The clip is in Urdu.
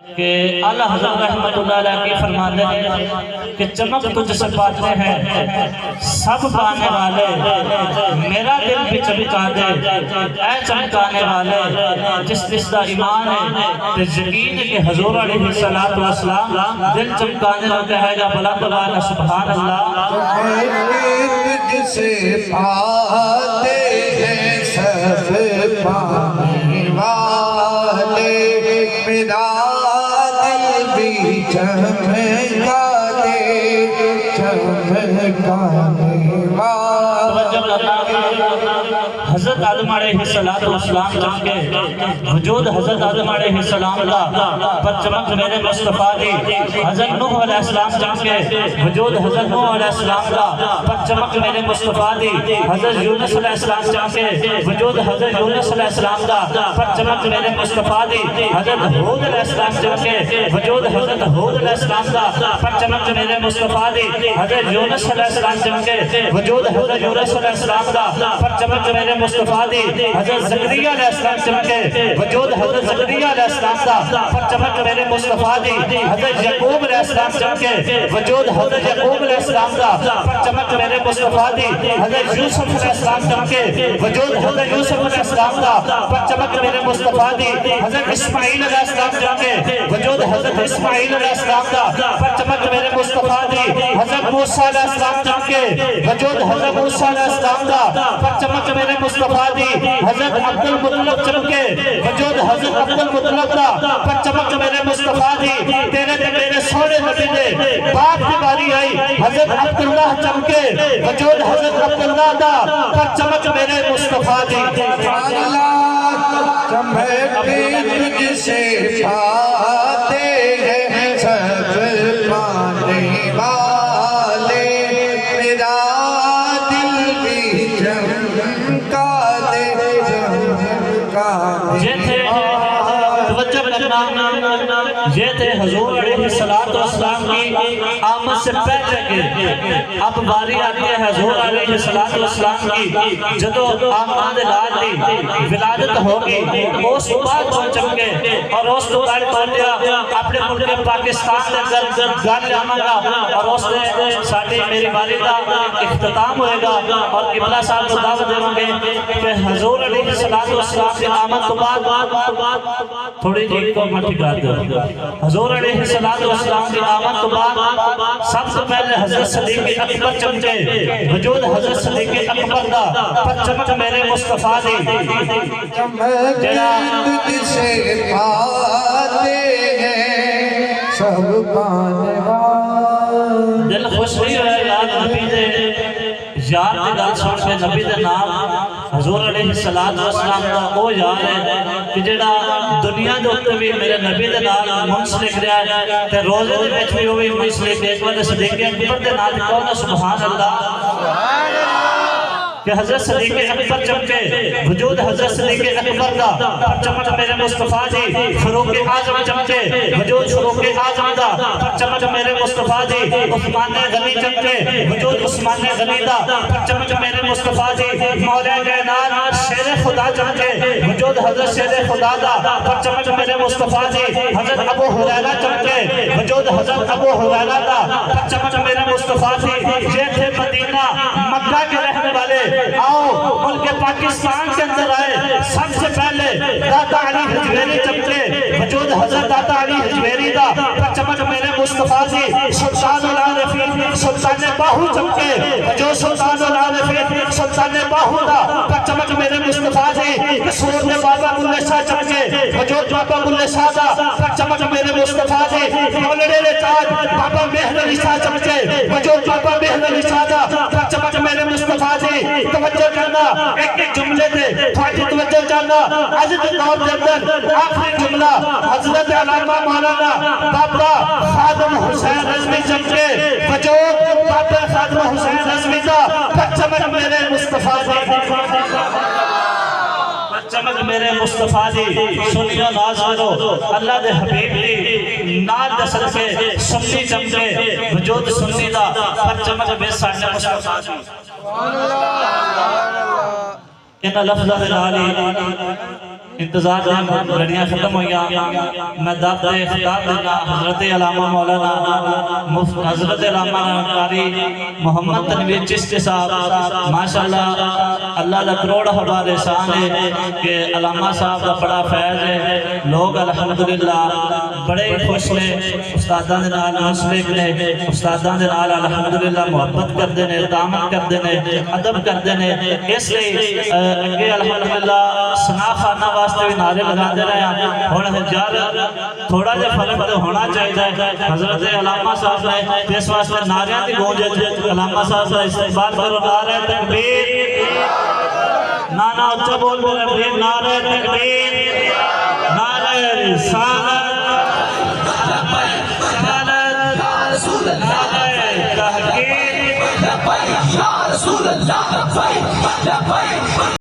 کہ اللہ حضرت رحمت اللہ علیہ کی فرماتے ہیں کہ چمک تجھ سے پاتے ہیں سب پانے والے، میرا دل بھی چمکا دے اے چمکانے والے، جس دا ایمان ہے تے یقین کہ حضور علیہ السلام دل چمکانے لگا کہے گا بلند والا سبحان اللہ۔ تجھ سے پاتے ہیں سب پانے والے، میرا چمکا دے چمکانے حضرت آدم علیہ السلام چمکے، وجود حضرت آدم علیہ السلام کا پر چمک میرے مصطفیٰ دی۔ حضرت نوح علیہ السلام چمکے، وجود حضرت نوح علیہ السلام کا پر چمک میرے مصطفیٰ دی۔ حضرت یونس علیہ السلام چمکے، وجود حضرت یونس علیہ السلام کا پر چمک میرے مصطفیٰ دی۔ حضرت ہود علیہ السلام چمکے، وجود حضرت ہود علیہ السلام کا پر چمک میرے مصطفیٰ دی۔ حضرت یونس علیہ السلام چمکے، وجود حضرت یونس علیہ السلام کا پر چمک میرے مصطفیٰ دی۔ حضرت زکریا علیہ السلام چمکے، وجود حضرت زکریا علیہ السلام کا پر چمک میرے مصطفیٰ دی۔ حضرت یعقوب علیہ السلام چمکے، وجود حضرت یعقوب علیہ السلام کا پر چمک میرے مصطفیٰ دی۔ حضرت یوسف علیہ السلام چمکے، وجود حضرت یوسف علیہ السلام کا پر چمک میرے مصطفیٰ دی۔ حضرت اسماعیل علیہ السلام چمکے، وجود حضرت اسماعیل علیہ السلام کا پر چمک میرے مصطفیٰ دی۔ حضرت موسیٰ علیہ السلام چمکے، وجود حضرت موسیٰ علیہ السلام کا پر چمک میرے مصطفیٰ دی۔ حضرت عبد المطلب چمکے، وجود حضرت عبد المطلب کا پر چمک میرے مصطفیٰ دی۔ تیرے تے میرے سونے نبی دے باپ کی باری آئی، حضرت عبداللہ چمکے، وجود حضرت عبداللہ کا پر چمک میرے مصطفیٰ دی۔ چمکتے تجھ سے پاتے ہیں سب پانے والے، میرا دل بھی چمکا دے چمکا دے۔ یہ تھے حضور علیہ السلام کی آمد سے پہلے کے، اب باری آتی ہے حضور علیہ السلام کی جدو آمد لال دی ولادت ہوگی، اس بعد وہ چمکے اور اس بعد توڑیا اپنے ملک پاکستان نے گھر جانا گا اور اس نے ساتھی میری والدہ اختتام ہوئے گا اور قبلہ صاحب کو دعوت دیں گے کہ حضور علیہ السلام کی آمد تو بعد تھوڑی جی کو مٹی گار دو، حضور علیہ السلام کی آمد تو بعد سب سے پہلے حضرت صدیق اکبر چمکے، وجود حضرت صدیق اکبر کا پر چمک میرے مصطفیٰ دی۔ چمکتے تجھ سے پاتے ہیں سب پانے والے۔ دل خوش نہیں ہوئے یار نبی دے یار دے گل سن کے، نبی دے نام حضور علیہ السلام کا وہ یار ہے کہ جڑا دنیا دے اوپر بھی میرے نبی دے نام منسلک رہا ہے تے روزے دے وچ بھی وہ بھی منسلک ہے۔ ایک بار صدیق اکبر دے نام کہو نا سبحان اللہ، کہ حضرت صدیق اکبر چمکے، وجود حضرت صدیق اکبر کا پر چمک میرے مصطفیٰ دی۔ فاروق اعظم چمکے، وجود فاروق اعظم کا پر چمک میرے مصطفیٰ دی۔ عثمان غنی چمکے، وجود عثمان غنی کا پر چمک میرے مصطفیٰ دی۔ مولا کائنات شیر خدا چمکے، وجود حضرت شیر خدا کا پر چمک میرے مصطفیٰ دی۔ حضرت ابو ہریرہ چمکے، وجود حضرت ابو ہریرہ کا پر چمک میرے مصطفیٰ دی۔ یہ تھے مدینہ مکہ کے رہنے والے، آؤ ملک پاکستان کے اندر آئے۔ سب سے پہلے داتا علی حجویری چمکے، وجود حضرت داتا علی حجویری دا پر چمک میرے مصطفیٰ دی۔ سلطان العارفین سلطان باہو چمکے، وجود سلطان العارفین سلطان باہو دا پر چمک میرے مصطفیٰ دی۔ قصور میں بابا ملہ شاہ چمکے، وجود بابا ملہ شاہ دا پر چمک میرے مصطفیٰ دی۔ مولڑے لے تاج بابا مہر علی شاہ چمکے، وجود بابا مہر علی شاہ دا پر چمک میرے مصطفیٰ دی۔ توجہ کرنا ایک ایک جملے دے تھوڑی توجہ کرنا۔ حضرت دور دے اندر آخری جملہ حضرت علامہ مولانا بابا خادم حسین رضوی چمکے، وجود بابا خادم حسین رضوی دا پر چمک میرے مصطفیٰ دی۔ چمک میرے مصطفیٰ دی۔ سنیو ناز کرو اللہ دے حبیب دی نال دے صدقے سنی چمکے، وجود سنی دا پر چمک بے ساڑھے مصطفیٰ دی۔ ان لفظ العالی انتظار میں گھڑیاں ختم ہوئیاں میں دعوت خطاب دینا حضرت علامہ مولانا حضرت علامہ قاری محمد تنویر چشتی صاحب ماشاءاللہ اللہ دا کروڑ حوالے احسان ہے کہ علامہ صاحب دا بڑا فیض ہے لوگ الحمدللہ بڑے خوش نے استاداں دے نال مسلک نے استاداں دے نال الحمدللہ محبت کردے نے دامن کردے نے ادب کردے نے اس لیے اگے الحمدللہ سنا خانہ واسطے بھی نعرے لگا دے رہے ہیں ہن جل تھوڑا جہا فرق تو ہونا چاہیے حضرت علامہ صاحب نے اس واسطے نعریاں دی گونج علامہ صاحب کا استقبال کرو نعرہ تکبیر نانا اچھا بول بولے نعرہ تکبیر نعرہ رسالت تحقیق